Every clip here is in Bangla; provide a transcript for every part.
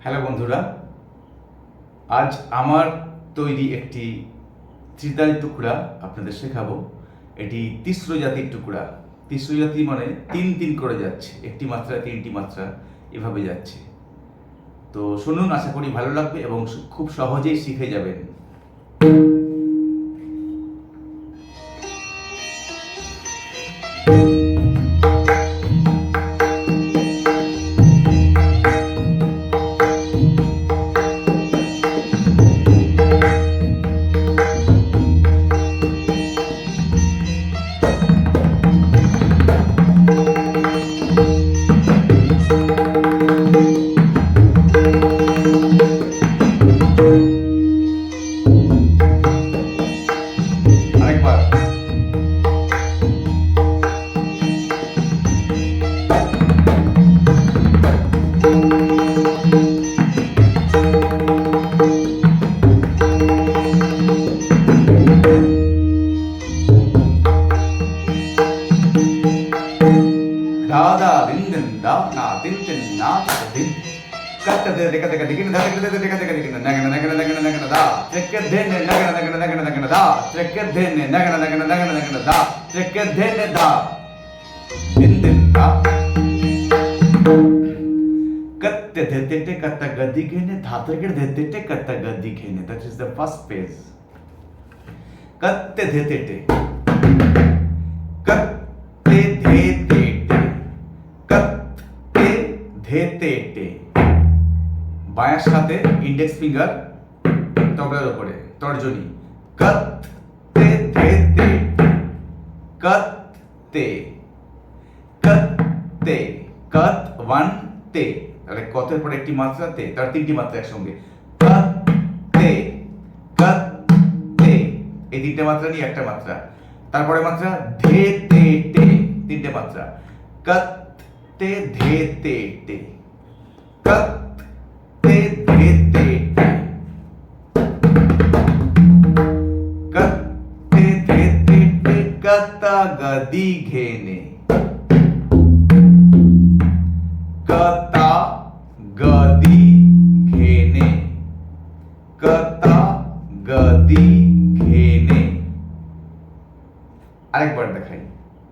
হ্যালো বন্ধুরা, আজ আমার তৈরি একটি ত্রিতাল টুকরা আপনাদের শেখাবো। এটি তিস্র জাতির টুকরা। তিস্র জাতি মানে তিন তিন করে যাচ্ছে, একটি মাত্রা তিনটি মাত্রা এভাবে যাচ্ছে। তো শুনুন, আশা করি ভালো লাগবে এবং খুব সহজেই শিখে যাবেন। That is the first phase. Katte dhete katte dhete katte dhete বায়ার সাথে ইন্ডেক্স ফিঙ্গার তবলার উপরে তর্জনী। কাtte dhete katte katte kat one te, তাহলে কতের পরে একটি মাত্রা তে, তার তিনটি মাত্রা একসঙ্গে। কাtte katte এই তিনটে মাত্রা নিয়ে একটা মাত্রা, তারপরে মাত্রা ধেতে টে, তিনটে মাত্রা। কাtte ধেতে টে কাtte ধেতে টে কাtte ধেতে টে কাতা গদি ঘেনে কাতা গদি ঘেনে কাতা গদি ঘেনে। আরেকবার দেখাই।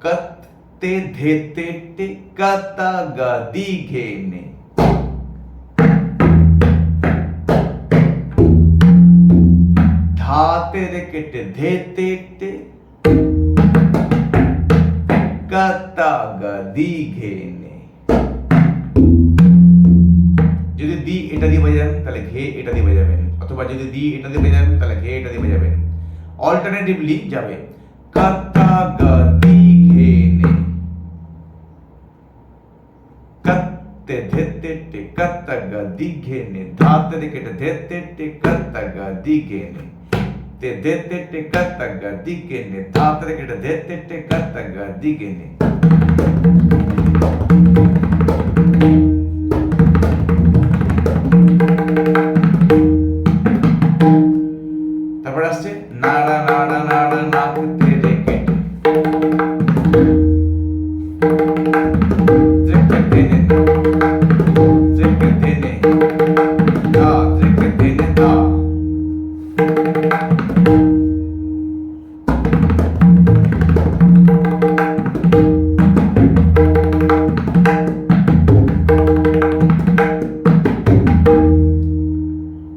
কাtte ধেতে টে কাতা গদি ঘেনে। ধাতে রেকেটে ধেতে টে কাতা গদি ঘেনে। যদি দি এটা দিয়ে বাজাবেন তাহলে ঘে এটা দিয়ে বাজাবেন, অথবা যদি দি এটা দিয়ে বাজাবেন তাহলে ঘে এটা দিয়ে বাজাবেন। অল্টারনেটিভলি যাবে কাতা গদি ঘেনে কাtte ধেতে টে কাতা গদি ঘেনে। ধাতে রেকেটে ধেতে টে কাতা গদি ঘেনে te dhete te katta gadi gene dhate rekete dhete te katta gadi gene। তারপর আসছে নাড়া নাড়া নাড়া নাড়তে রেকেটে রেকে ধেনে রেকে ধেনে ধা রেকে ধেনে ধা।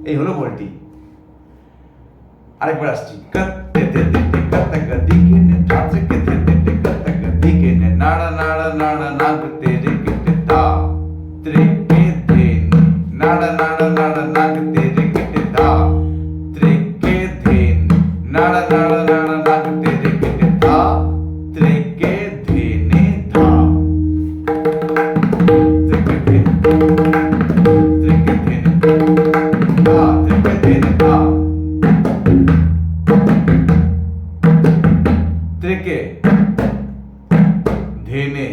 এই হলো বলটি। আরেকবার আসছি। কাtte dhete te katta gadi gene dhate ke dhete te katta gadi gene নাড়া নাড়া নাড়া নাগতে রেকেটে ধা ত্রেকে ধেনে নাড়া নাড়া নাড়া নাগতে রেকেটে ধা ত্রেকে ধেনে নাড়া নাড়া নাড়া নাগতে রেকেটে ধা ত্রেকে ধেনে ধা ত্রেকে ধেনে ত্রেকে ধেনে ধা ত্রেকে ধেনে ধা ত্রেকে ধেনে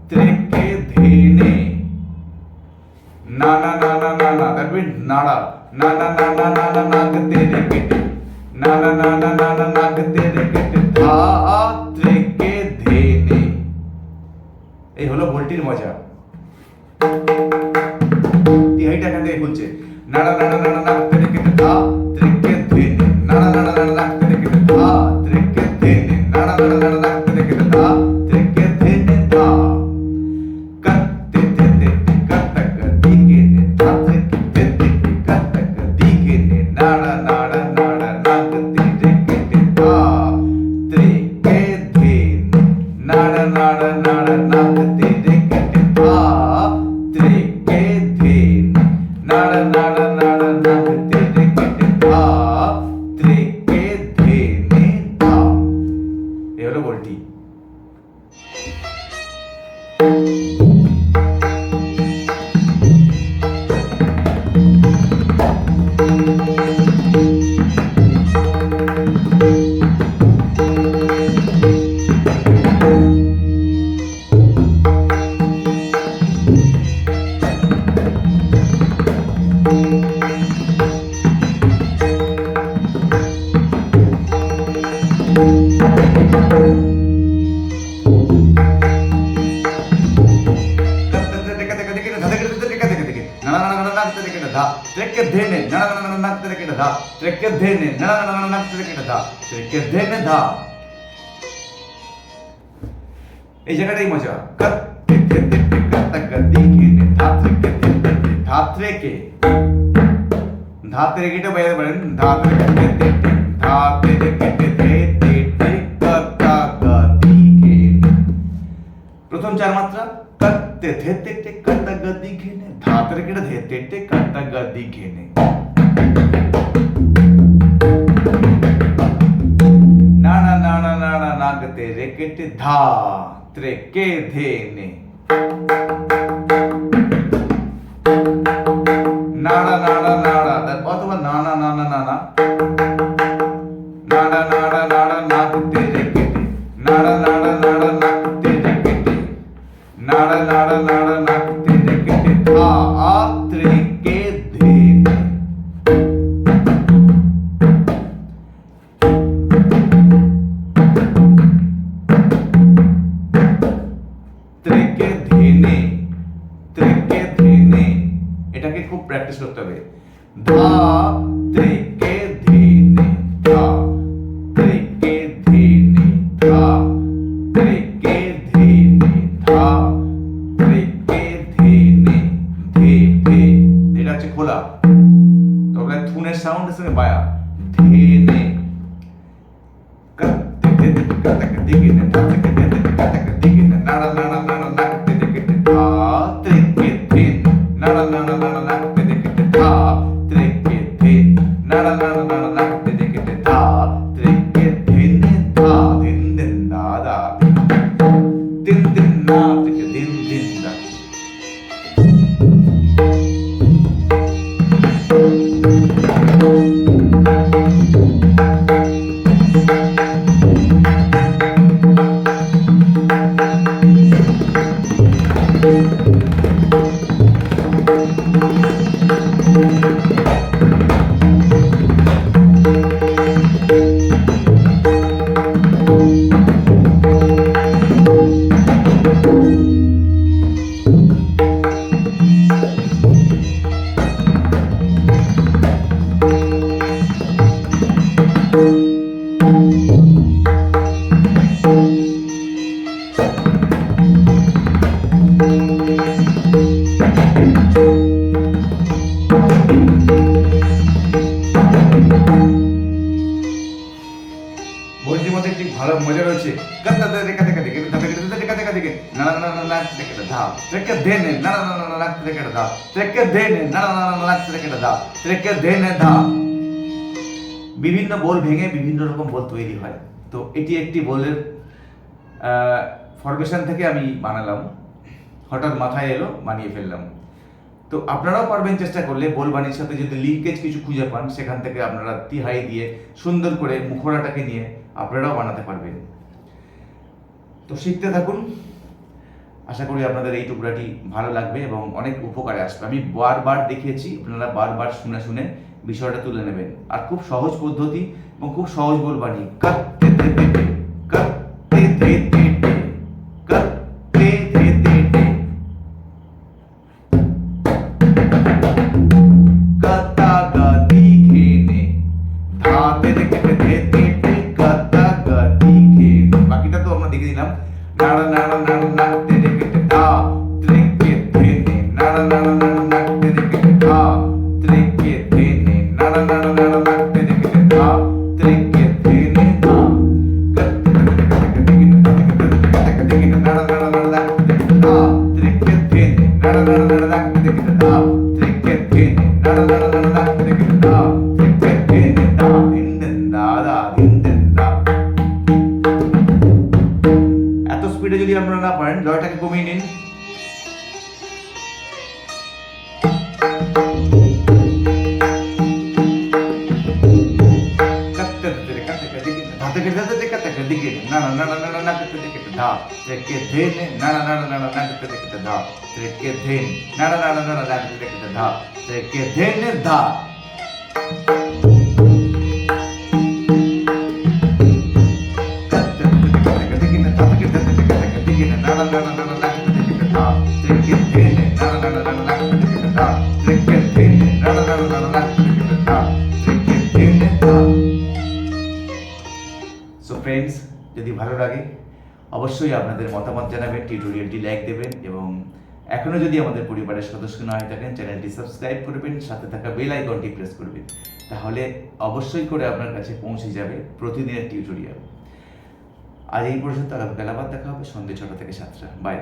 ত্রেকে ধেনে নানা নানা নানা, that means নাড়া নানা নানা নানা নাগতে রেকেটে নানা নানা নানা নাগতে রেকেটে ধা ত্রেকে ধেনে। এই হলো বলটির মজা। তিহাইটা এখান থেকে খুলছে নাড়া নাড়া নাড়া নাক তেরে কেটে ধা ত্রেকে ধেনে নাড়া নাড়া নাড়া নাক তেরে কেটে ধা ত্রেকে ধেনে নাড়া নাড়া নাড়া নাক তেরে কেটে ধা ত্রেকে ধেনে ধা কত্তে ধেতে কত্তক দিগেনে ধা ত্রেকে ধেতে কত্তক দিগেনে নাড়া নাড়া নাড়া নাক তেরে কেটে ধা ত্রেকে ধেনে নাড়া নাড়া নাড়া নাক তেরে কেটে ধা ত্রেকে ধেনে নাড়া নাড়া নাড়া নাক তেরে কেটে ধা ত্রেকে ধেনে ধা। এই হলো বলটি। ত্রেকে ধেনে নাড়া নাড়া নাড়া নাক তেরে কেটে ধা ত্রেকে ধেনে নাড়া নাড়া নাড়া নাক তেরে কেটে ধা ত্রেকে ধেনে ধা। এই জায়গাটাই মজা। কত্তে ধেতে কত্তক দিগেনে ধা ত্রেকে ধেতে ধা ত্রেকে ধা তেরে কেটে বাইরে বলেন ধা ত্রেকে ধেতে ধা তেরে কেটে ধেতে কত্তক দিগেনে। প্রথম চার মাত্রা কত্তে ধেতে কত্তক দিগেনে ধা তেরে কেটে ধেতে কত্তক দিগেনে। নাড়া নাড়া নাড়া নাক তেরে কেটে ধা ত্রেকে ধেনে নাড়া নাড়া নাড়া অথবা নানা নানা নানা নাড়া নাড়া নাড়া নাক তেরে কেটে নাড়া নাড়া নাড়া নাক তেরে কেটে নাড়া নাড়া নাড়া নাক তেরে কেটে ধা ত্রেকে ধেনে। ত্রেকে ধেনে ত্রেকে ধেনে এটাকে খুব প্র্যাকটিস করতে হবে। ধা ত্রেকে ধেনে ধা ত্রেকে ধেনে ধা ত্রেকে ধেনে ধা ত্রেকে ধেনে ধে ধে। এটা হচ্ছে খোলা, তবে থুনের সাউন্ডের সঙ্গে বায়া ধেনে কত্তে ধেতে কত্তক দিগেনে ধা ত্রেকে ধেতে কত্তক দিগেনে নাড়া নাড়া নাড়া নাক তেরে কেটে ধা ত্রেকে ধেনে নাড়া নাড়া নাড়া নাক তেরে কেটে ধা ত্রেকে ধেনে নাড়া নাড়া নাড়া নাক তেরে কেটে ধা ত্রেকে ধেনে ধা ধিন ধিন দা দা দিন দিন না ত্রেকে দিন দিন দা। বলটির মধ্যে একটি ভালো মজা রয়েছে। নাড়া নাড়া নাড়া নাক তেরে কেটে ধা ত্রেকে ধেনে নাড়া নাড়া নাড়া নাক তেরে কেটে ধা ত্রেকে ধেনে নাড়া নাড়া নাড়া নাক তেরে কেটে ধা ত্রেকে ধেনে ধা। বিভিন্ন বোল ভেঙে বিভিন্ন রকম বোল তৈরি হয়। তো এটি একটি বোলের ফরমেশন থেকে আমি বানালাম, হঠাৎ মাথায় এলো বানিয়ে ফেললাম। তো আপনারাও পারবেন চেষ্টা করলে বোল বাণীর সাথে যদি লিঙ্কেজ কিছু খুঁজে পান সেখান থেকে আপনারা তিহাই দিয়ে সুন্দর করে মুখরাটাকে নিয়ে আপনারাও বানাতে পারবেন। তো শিখতে থাকুন, আশা করি আপনাদের এই টুকরাটি ভালো লাগবে এবং অনেক উপকারে আসবে। আমি বারবার দেখিয়েছি, আপনারা বারবার শুনে শুনে বিষয়টা তুলে নেবেন। আর খুব সহজ পদ্ধতি এবং খুব সহজ বোল বাণী। কত্তে ধেতে কত্তে ধেতে কত্তে ধেতে ত্রিকে ধেনে নাড়া নাড়া নাড়া নাক তে কে ধা ত্রিকে ধেনে নাড়া নাড়া নাড়া নাক তে কে ধা ত্রিকে ধেনে ধা দিন দিন দা দা দিন দিন দা। এত স্পিডে যদি আপনারা না পারেন লয়টাকে কমিয়ে নিন। নাড়া নাড়া নাড়া নাক তে কে ধা ত্রিকে ধেনে নাড়া নাড়া নাড়া নাক তে কে ধা ত্রিকে ধেনে নাড়া নাড়া নাড়া নাক তে কে ধা ত্রিকে ধেনে ধা। সো ফ্রেন্ডস, যদি ভালো লাগে অবশ্যই আপনাদের মতামত জানাবেন, টিউটোরিয়ালটি লাইক দেবেন এবং এখনও যদি আমাদের পরিবারের সদস্য না হয়ে থাকেন চ্যানেলটি সাবস্ক্রাইব করবেন, সাথে থাকা বেল আইকনটি প্রেস করবেন, তাহলে অবশ্যই করে আপনার কাছে পৌঁছে যাবে প্রতিদিনের টিউটোরিয়াল। আজ এই পর্যন্ত, আগামীকাল আবার দেখা হবে সন্ধ্যে 6টা থেকে 7টা। বাই।